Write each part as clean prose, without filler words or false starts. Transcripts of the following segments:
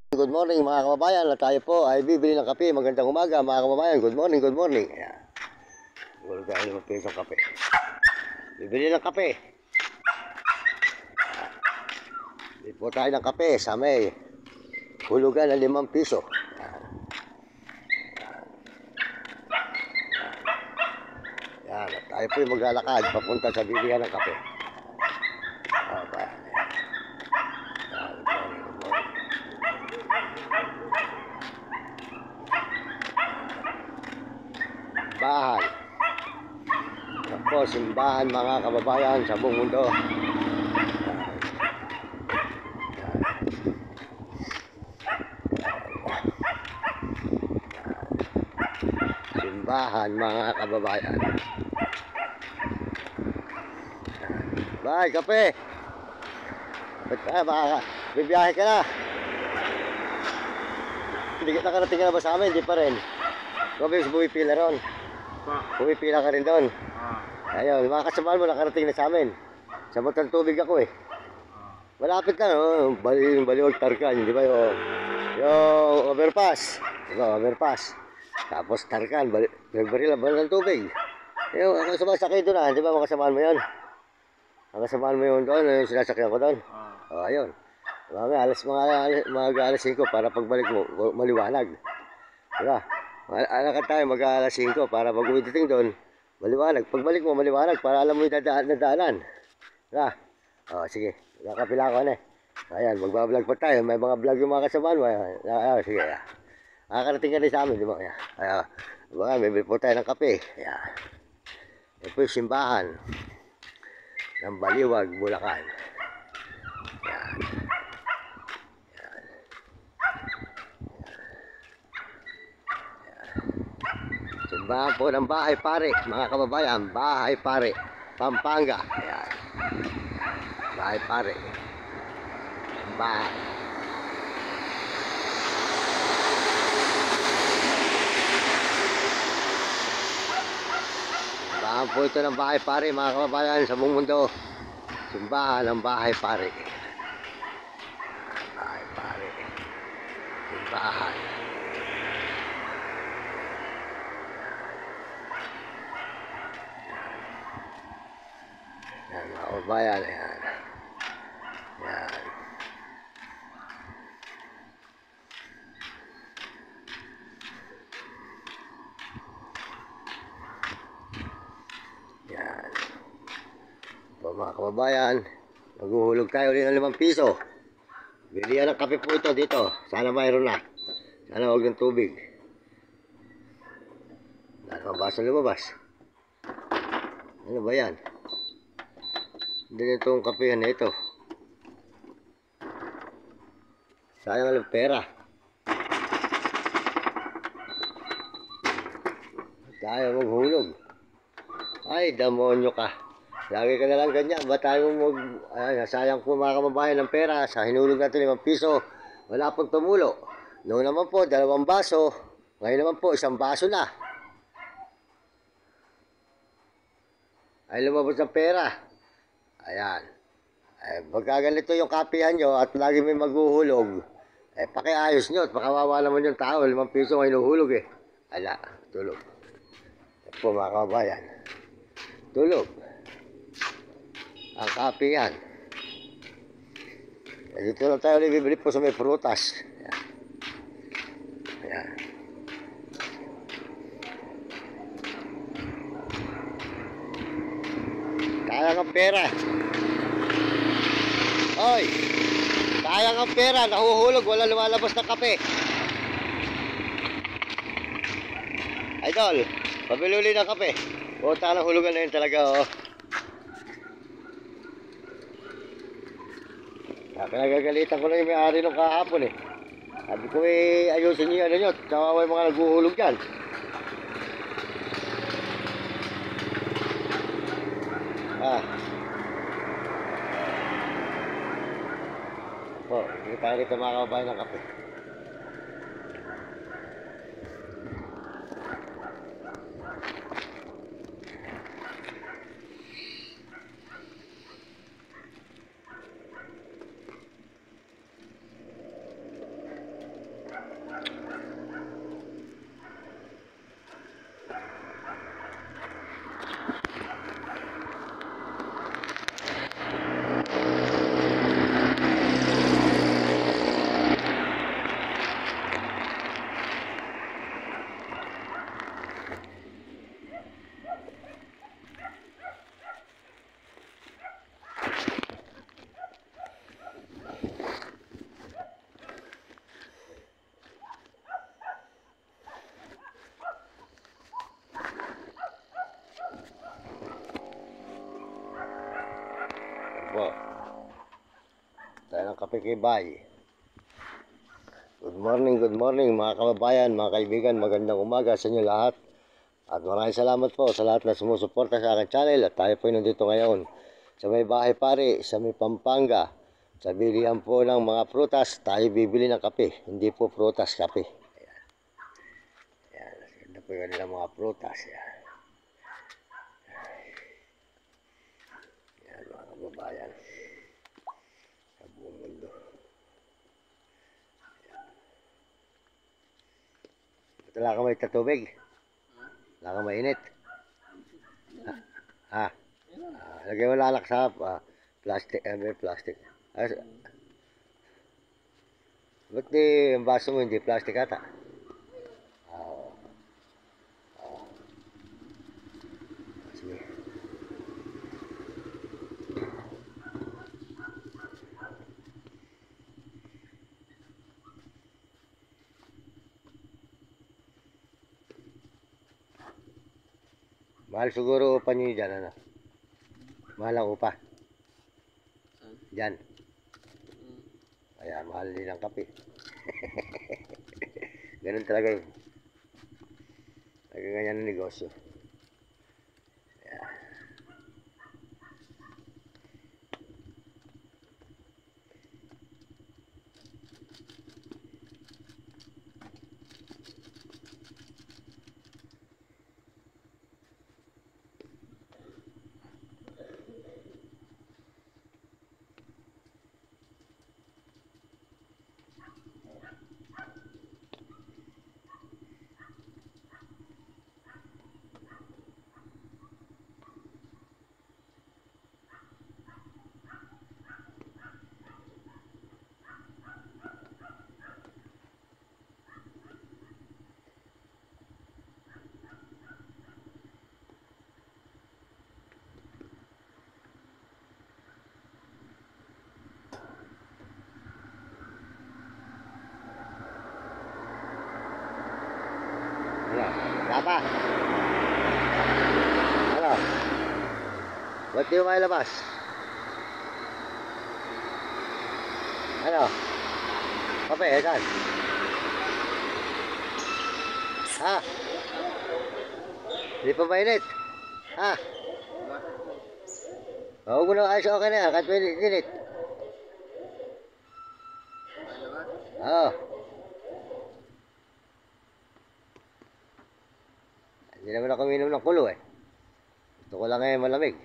Good morning mga kababayan, na tayo po ay bibili ng kape. Magandang umaga mga kababayan. Good morning, good morning. Ayan. Wala tayo 5 pisong kape. Bibili ng kape. Bibili po tayo ng kape sa may hulugan ng 5 piso. Ayan. Tayo po yung maglalakad papunta sa bilihan ng kape. Okay. Simbahan. Ako, simbahan mga kababayan sa buong mundo. Simbahan mga kababayan. Bye, kape. Bibiyahe ka na. Hindi ka nakarating ka na ba sa amin? Hindi pa rin. Kung bumipila ron. Pumipila ka rin doon. Ayun, mga kasamahan mo nakarating na sa amin. Sa Butang Tubig ako eh. Malapit na, no? Baliwag Tarkan, di ba? Yung overpass. Di ba, overpass. Tapos Tarkan, baril ng tubig. Yung sumasakay doon ah, di ba mga kasamahan mo yun? Ang kasamahan mo yun doon, yung sinasakyan ko doon. O, ayun. Mga alas 5 para pagbalik mo, maliwanag. Di ba? Alakad tayo mag-alas 5 para pag umidating doon, maliwanag. Pagbalik mo, maliwanag para alam mo yung nadaanan. Diba? O, sige. Nakapila ko na eh. Ayan, magbablog pa tayo. May mga vlog yung mga kasamahan mo. Ayan, sige. Nakakarating ka rin sa amin, di ba? Ayan. May bili po tayo ng kape. Ayan. Ito po yung simbahan ng Baliwag, Bulacan. Ayan. Simbahan po ng Bahay Pare, mga kababayan. Bahay Pare, Pampanga. Ayan. Bahay Pare. Bahay. Simbahan po ito ng Bahay Pare, mga kababayan, sa buong mundo. Simbahan ng Bahay Pare. Bahay Pare. Simbahan. Yan mga kababayan, yan. Yan. Yan. Po mga kababayan, maghuhulog tayo rin ng 5 piso. Bilihan ng kape po ito dito. Sana mayroon na. Sana huwag ng tubig. Wala naman baso lumabas. Ano ba yan? Hindi itong kapehan na ito. Sayang lang pera. Tayo maghulog. Ay, demonyo ka. Lagi ka na lang ganyan. Ba tayo sayang po mga kababayan ng pera. Sa hinulog natin 5 piso. Wala pong tumulo. Noon naman po, 2 baso. Ngayon naman po, 1 baso na. Ay, lumabas ng pera. Ayan. Pagka ganito yung kapihan nyo at lagi may maghuhulog, pakiayos nyo at pakawawa naman yung tao. 5 piso ang hinuhulog eh. Ala, tulog. Ito po mga kababayan. Tulog. Ang kapihan. Dito lang tayo bibili po sa may prutas. Ayan. Ayan. Sayang ang pera. Oy, sayang ang pera. Nahuhulog, wala lumalabas na kape. Idol, pabili uli ng kape. Puta ng hulugan na yun talaga, oh. Nagagalitan ko na yung may-ari nung kahapon eh. Sabi ko ayusin nyo ano nyo. Kawawa yung mga naghuhulog dyan. Hindi tayo rito mga kababayan ng kape. Kape kay Bay. Good morning mga kababayan, mga kaibigan, magandang umaga sa inyo lahat. At maraming salamat po sa lahat na sumusuporta sa aking channel. At tayo po nandito ngayon sa may bahay pare, sa may Pampanga. Sa bilihan po ng mga prutas, tayo bibili ng kape. Hindi po prutas, kape. Ayan. Ayan, ganda po yung kanilang mga prutas. Ayan. Ayan mga kababayan. Sa buong mundo. Wala ka may tatubig? Wala ka mainit? Ha? Lagay mo lalak sa plastic. May plastic. Ba't di ang baso mo hindi plastic ata? Sige. Mahal siguro upa nyo dyan, ano? Mahal ang upa. Dyan. Kaya mahal din ang kape. Ganun talaga yun. Ganyan ang negosyo. Ayan. Wala pa. Ano? Ba't di mo mailabas? Ano? Kape, saan? Ha? Hindi pa mainit? Ha? Huwag mo na ayos, okay na yan. Kahit mainit. Oo. Hindi naman ako minom ng kulo eh. Gusto ko lang ngayon malamig.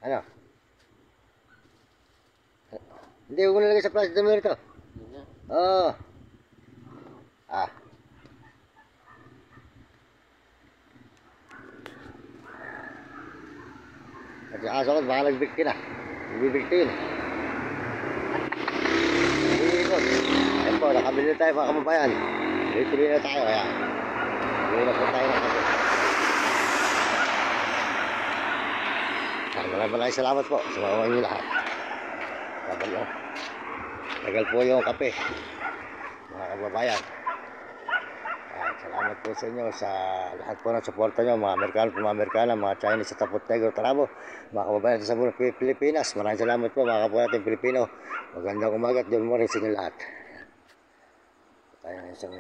Ano? Hindi, huwag ko nalagay sa plastic na ito. Oo. Ah. At yung aso ko, baka nagbigti na. Nagbibigti yun. Iikot. Ayan po, nakabili na tayo mga kababayan. Tuloy na tayo, kaya. Tuloy na po tayo ng kape. Maraming salamat po sa mga nyo lahat. Tagal po yung kape, mga kababayan. Salamat po sa inyo sa lahat po ng suporta nyo, mga Amerikano, mga Amerikana, mga Chinese sa Tapot Negro, Tarabo, mga kababayan sa buong Pilipinas. Maraming salamat po mga kababayan natin Pilipino. Magandang umaga at good morning sa inyo lahat. Tayo na isang